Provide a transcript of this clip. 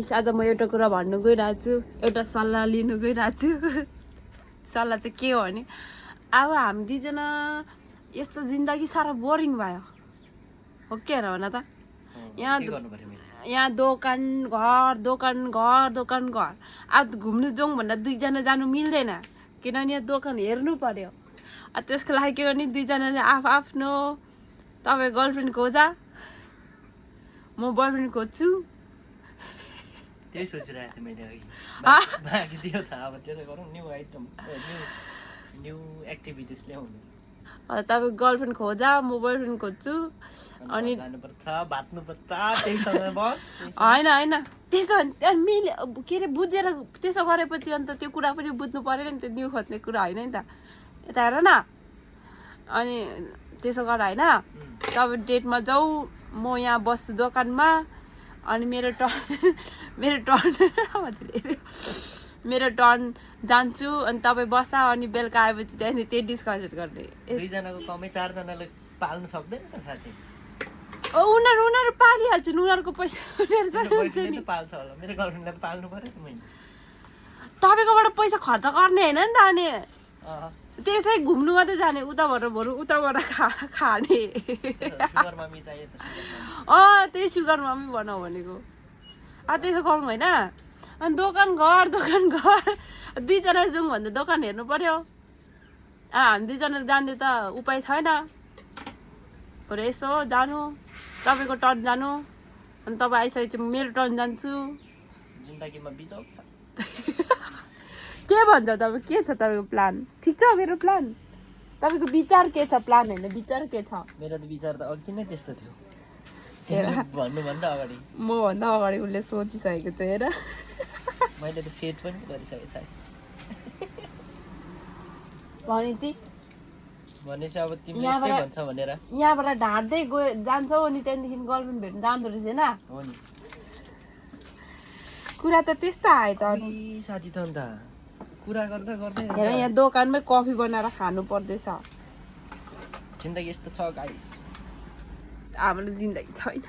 आज म एउटा कुरा भन्नु गइरहेको छु, एउटा सल्लाह लिनु गइरहेको छु। सल्लाह चाहिँ के हो भने अब हामी दुईजना यस्तो जिन्दगी साह्रो बोरिङ भयो हो के भन त। यहाँ दोकान घर दोकान घर दोकान घर अब घुम्नु जाउँ भन्दा दुईजना जानु मिल्दैन किनभने यहाँ दोकान हेर्नु पर्यो। त्यसको लागि के गर्ने दुईजनाले आफ्नो तपाईँ गर्लफ्रेन्ड खोजा म बोयफ्रेन्ड खोज्छु। त्यही सोचिरहेको थिएँ मैले अघि बाँकी त्यो छ अब त्यसो गरौँ न्यू आइटम न्यू एक्टिभिटिज ल्याउनु। तपाईँ गर्लफ्रेन्ड खोजा म बोयफ्रेन्ड खोज्छु अनि जानुपर्छ बाट्नुपर्छ त्यहीसँग बस होइन होइन त्यस्तो मिले के अरे बुझेर त्यसो गरेपछि अन्त त्यो कुरा पनि बुझ्नु परेन नि त। न्यू खोज्ने कुरा होइन नि त यता हेर न। अनि त्यसो गर होइन तपाईँ डेटमा जाऊ म यहाँ बस्छु दोकानमा अनि मेरो टर्न जान्छु अनि तपाईँ बस्छ अनि बेलुका आएपछि त्यहाँदेखि त्यही डिस्कसन गर्ने। दुईजनाको कमै चारजनाले पाल्नु सक्दैन त साथी। उनीहरू पालिहाल्छन् उनीहरूको पैसा उनीहरू पाल्छ होला मेरो गर्लफ्रेन्डलाई त पाल्नु पर्यो नि मैले। तपाईँकोबाट पैसा खर्च गर्ने होइन नि त अनि त्यसै घुम्नु मात्रै जाने उताबाट बरु उताबाट खाने। त्यही सुगर मम्मी बनाऊ भनेको त्यसो गरौँ होइन। अनि दोकान घर दुईजना जाउँ भन्दा दोकान हेर्नु पर्यो। हामी दुईजना जाने त उपाय छैन बरु यसो जानु तपाईँको टर्न जानु अनि तपाईँ आइसकेपछि मेरो टर्न जान्छु। जिन्दगीमा बिजोग छ। के भन्छ तपाईँ के छ तपाईँको प्लान? ठिक छ मेरो प्लान? तपाईँको विचार के छ? प्लान होइन विचार के छ? मेरो त विचार त अघि नै त्यस्तो थियो भन्नुभन्दा अगाडि मभन्दा अगाडि उसले सोचिसकेको छ हेर। मैले त सेट पनि गरिसकेको छ भनेपछि अब तिमीले यस्तै भन्छ भनेर यहाँबाट ढाँट्दै जान्छौ अनि त्यहाँदेखि गर्लफ्रेन्ड भेट्नु जाँदो रहेछ होइन। हो नि कुरा त त्यस्तो आयो त साथी त अन्त कुरा गर्दा गर्दै हेर यहाँ दोकानमै कफी बनाएर खानु पर्दैछ। जिन्दगी यस्तो छ गाइस हाम्रो जिन्दगी छैन।